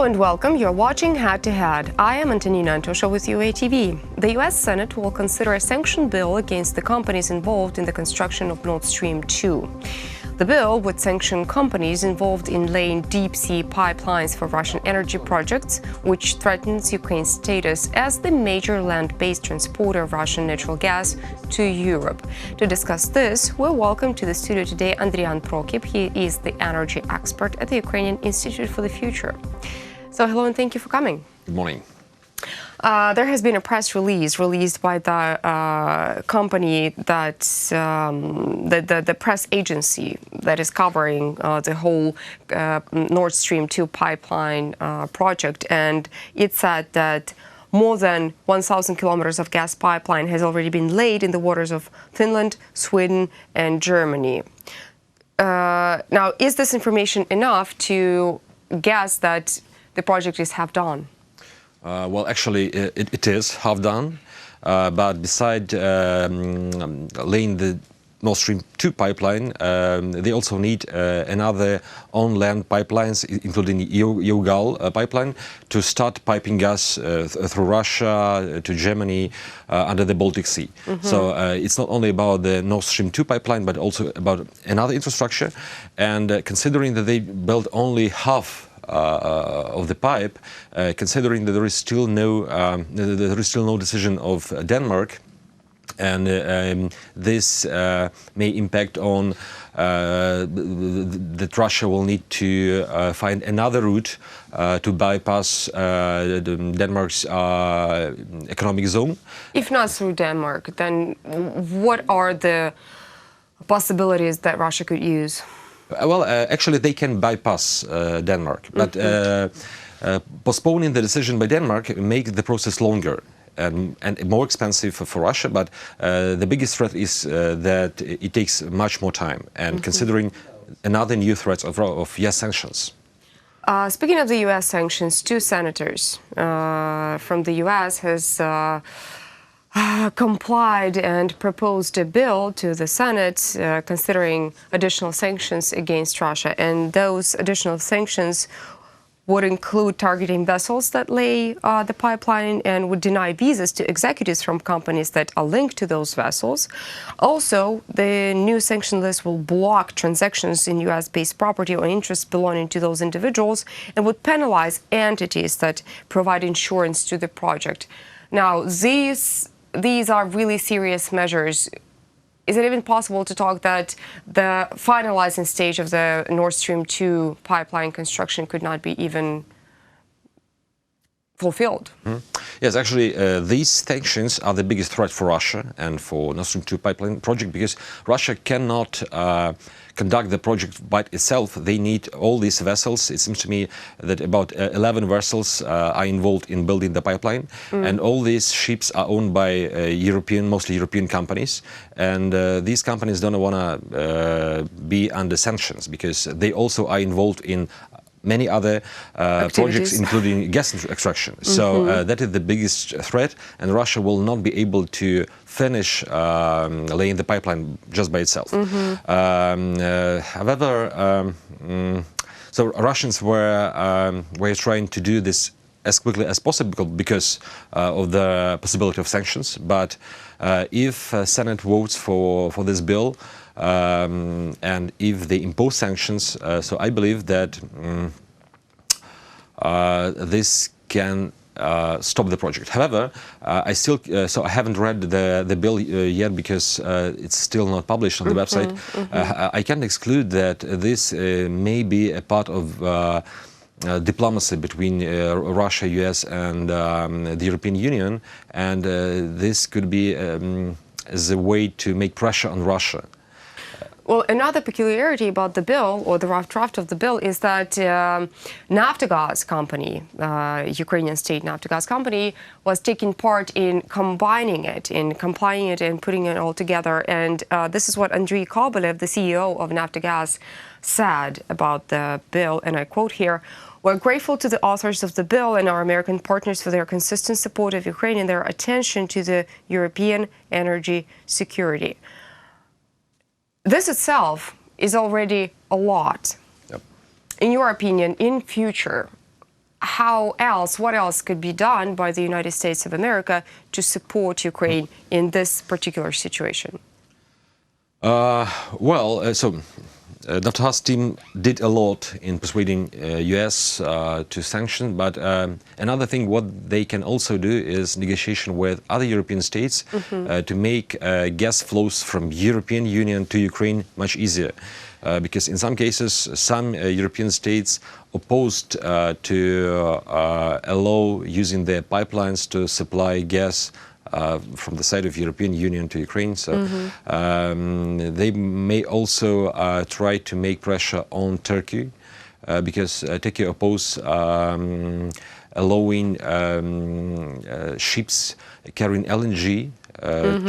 and welcome. You're watching Head to Head. I am Antonina Antosha with UATV. The US Senate will consider a sanction bill against the companies involved in the construction of Stream-2. The bill would sanction companies involved in laying deep-sea pipelines for Russian energy projects, which threatens Ukraine's status as the major land-based transporter of Russian natural gas to Europe. To discuss this, we welcome to the studio today Andrian Prokip. He is the energy expert at the Ukrainian Institute for the Future. So hello and thank you for coming. Good morning. There has been a press release released by the company that the press agency that is covering the whole Nord Stream 2 pipeline project, and it said that more than 1,000 kilometers of gas pipeline has already been laid in the waters of Finland, Sweden, and Germany. Now, is this information enough to guess that the project is half done? Well, actually, it is half done, but beside laying the Nord Stream 2 pipeline, they also need another on-land pipelines, including EUGAL pipeline, to start piping gas through Russia to Germany under the Baltic Sea. So it's not only about the Nord Stream 2 pipeline, but also about another infrastructure. And considering that they built only half of the pipe, considering that there is still no decision of Denmark, and this may impact on that Russia will need to find another route to bypass Denmark's economic zone. If not through Denmark, then what are the possibilities that Russia could use? Well, actually, they can bypass Denmark, but postponing the decision by Denmark make the process longer and more expensive for Russia. But the biggest threat is that it takes much more time, and considering another new threat of US sanctions. Speaking of the US sanctions, two senators from the US has complied and proposed a bill to the Senate considering additional sanctions against Russia. And those additional sanctions would include targeting vessels that lay the pipeline and would deny visas to executives from companies that are linked to those vessels. Also, the new sanction list will block transactions in US-based property or interests belonging to those individuals and would penalize entities that provide insurance to the project. Now, these are really serious measures. Is it even possible to talk that the finalizing stage of the Nord Stream 2 pipeline construction could not be even fulfilled? Yes, actually, these sanctions are the biggest threat for Russia and for Nord Stream 2 pipeline project, because Russia cannot conduct the project by itself. They need all these vessels. It seems to me that about 11 vessels are involved in building the pipeline, and all these ships are owned by mostly European companies, and these companies don't want to be under sanctions because they also are involved in many other projects, including gas extraction. So that is the biggest threat, and Russia will not be able to finish laying the pipeline just by itself. However, so Russians were trying to do this as quickly as possible because of the possibility of sanctions. But if Senate votes for this bill, and if they impose sanctions, so I believe that this can stop the project. However, I haven't read the bill yet because it's still not published on the website. I can't exclude that this may be a part of diplomacy between Russia, US, and the European Union, and this could be as a way to make pressure on Russia. Well, another peculiarity about the bill, or the rough draft of the bill, is that Naftogaz company, Ukrainian state Naftogaz company, was taking part in combining it, in compiling it and putting it all together. And this is what Andriy Kobylev, the CEO of Naftogaz, said about the bill, and I quote here: "We're grateful to the authors of the bill and our American partners for their consistent support of Ukraine and their attention to the European energy security." This itself is already a lot. Yep. In your opinion, in future, what else could be done by the United States of America to support Ukraine in this particular situation? Naftah's team did a lot in persuading US to sanction, but another thing what they can also do is negotiation with other European states to make gas flows from European Union to Ukraine much easier. Because in some cases, some European states opposed to allow using their pipelines to supply gas from the side of European Union to Ukraine. So they may also try to make pressure on Turkey because Turkey opposes allowing ships carrying LNG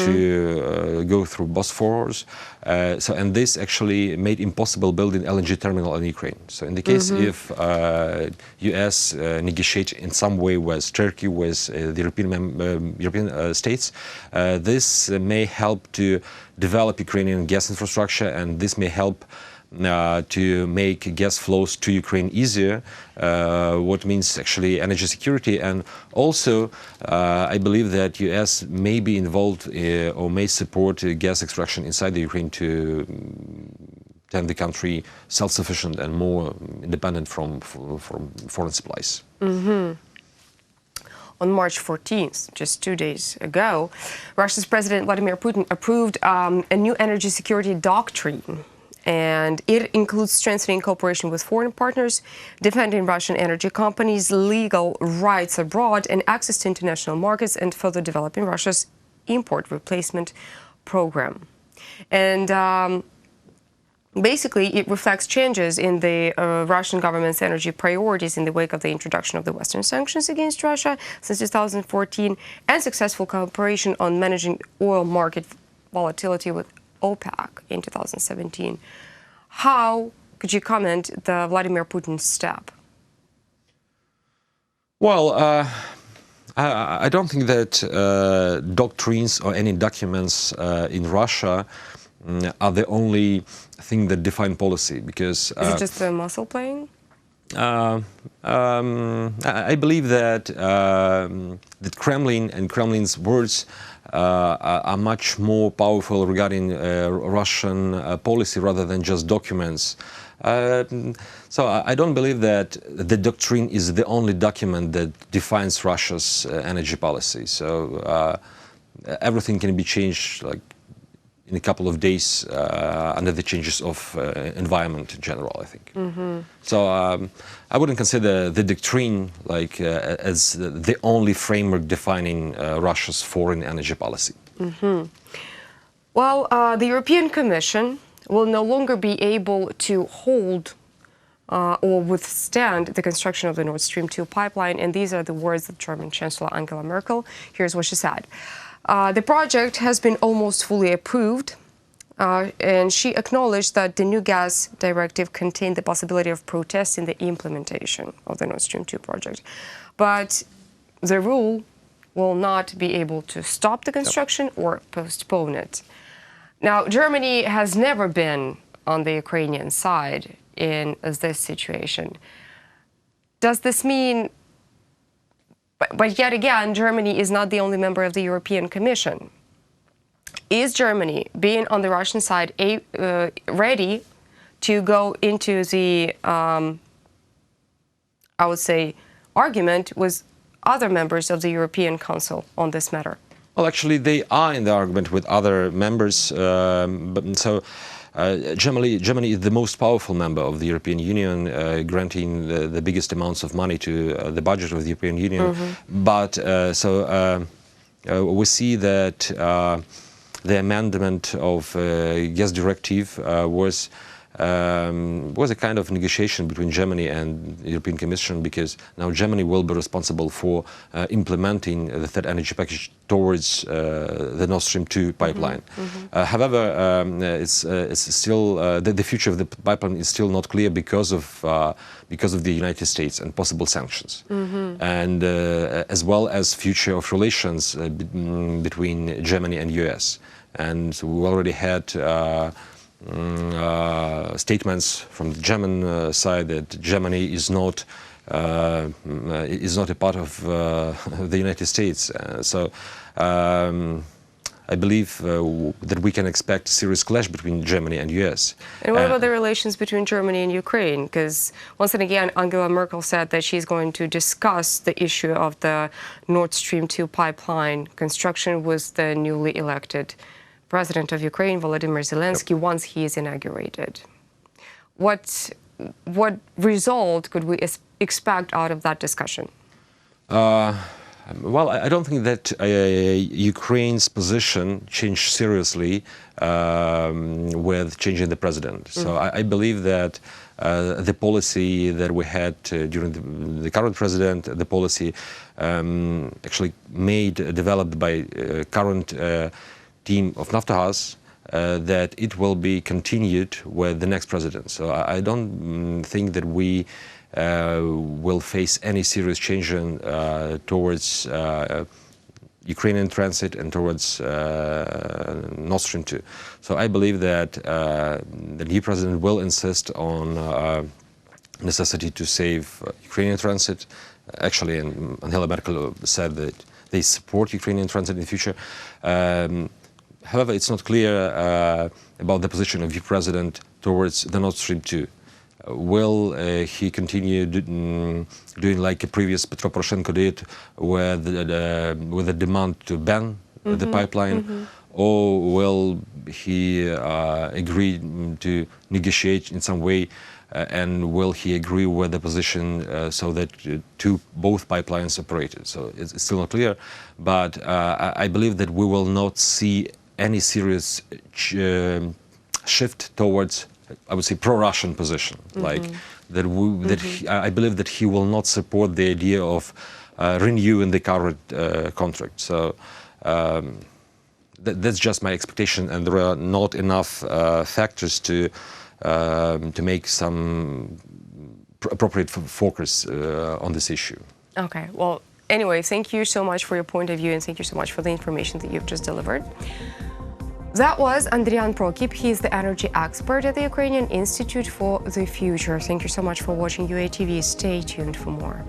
to go through Bosphorus. And this actually made impossible building LNG terminal in Ukraine. So in the case if US negotiate in some way with Turkey, with the European states, this may help to develop Ukrainian gas infrastructure, and this may help to make gas flows to Ukraine easier, what means actually energy security. And also, I believe that US may be involved or may support gas extraction inside the Ukraine to turn the country self-sufficient and more independent from foreign supplies. On March 14th, just 2 days ago, Russia's President Vladimir Putin approved a new energy security doctrine. And it includes strengthening cooperation with foreign partners, defending Russian energy companies' legal rights abroad and access to international markets, and further developing Russia's import replacement program. And basically, it reflects changes in the Russian government's energy priorities in the wake of the introduction of the Western sanctions against Russia since 2014 and successful cooperation on managing oil market volatility with OPEC in 2017. How could you comment the Vladimir Putin step? Well, I don't think that doctrines or any documents in Russia are the only thing that define policy, because... Is it just a muscle playing? I believe that the Kremlin and Kremlin's words are much more powerful regarding Russian policy rather than just documents. So I don't believe that the doctrine is the only document that defines Russia's energy policy. So everything can be changed like in a couple of days under the changes of environment in general, I think. So I wouldn't consider the doctrine like as the only framework defining Russia's foreign energy policy. Well, the European Commission will no longer be able to hold or withstand the construction of the Nord Stream 2 pipeline, and these are the words of German Chancellor Angela Merkel. Here's what she said. The project has been almost fully approved, and she acknowledged that the new gas directive contained the possibility of protesting the implementation of the Nord Stream 2 project. But the rule will not be able to stop the construction or postpone it. Now, Germany has never been on the Ukrainian side in this situation. Does this mean... But yet again, Germany is not the only member of the European Commission. Is Germany, being on the Russian side, ready to go into the, I would say, argument with other members of the European Council on this matter? Well, actually, they are in the argument with other members. Germany is the most powerful member of the European Union, granting the biggest amounts of money to the budget of the European Union. But we see that the amendment of gas directive was a kind of negotiation between Germany and the European Commission, because now Germany will be responsible for implementing the third energy package towards the Nord Stream 2 pipeline. However, it's still the future of the pipeline is still not clear because of the United States and possible sanctions, and as well as future of relations between Germany and US. And we already had statements from the German side that Germany is not is not a part of the United States. I believe that we can expect a serious clash between Germany and US. And what about the relations between Germany and Ukraine? Because once again, Angela Merkel said that she's going to discuss the issue of the Nord Stream 2 pipeline construction with the newly elected President of Ukraine, Volodymyr Zelensky, once he is inaugurated. What result could we expect out of that discussion? Well, I don't think that Ukraine's position changed seriously with changing the president. So I believe that the policy that we had during the current president, the policy actually developed by current team of Naftogaz, that it will be continued with the next president. So I don't think that we will face any serious change towards Ukrainian transit and towards Nord Stream 2. So I believe that the new president will insist on necessity to save Ukrainian transit. Actually, and Angela Merkel said that they support Ukrainian transit in the future. However, it's not clear about the position of the president towards the Nord Stream 2. Will he continue doing like a previous Petro Poroshenko did with the demand to ban the pipeline? Or will he agree to negotiate in some way, and will he agree with the position so that both pipelines operated? So it's still not clear, but I believe that we will not see any serious shift towards, I would say, pro-Russian position, like that. I believe that he will not support the idea of renewing the current contract. So that's just my expectation, and there are not enough factors to make some appropriate focus on this issue. Okay. Well, anyway, thank you so much for your point of view, and thank you so much for the information that you've just delivered. That was Andrian Prokip. He is the energy expert at the Ukrainian Institute for the Future. Thank you so much for watching UATV. Stay tuned for more.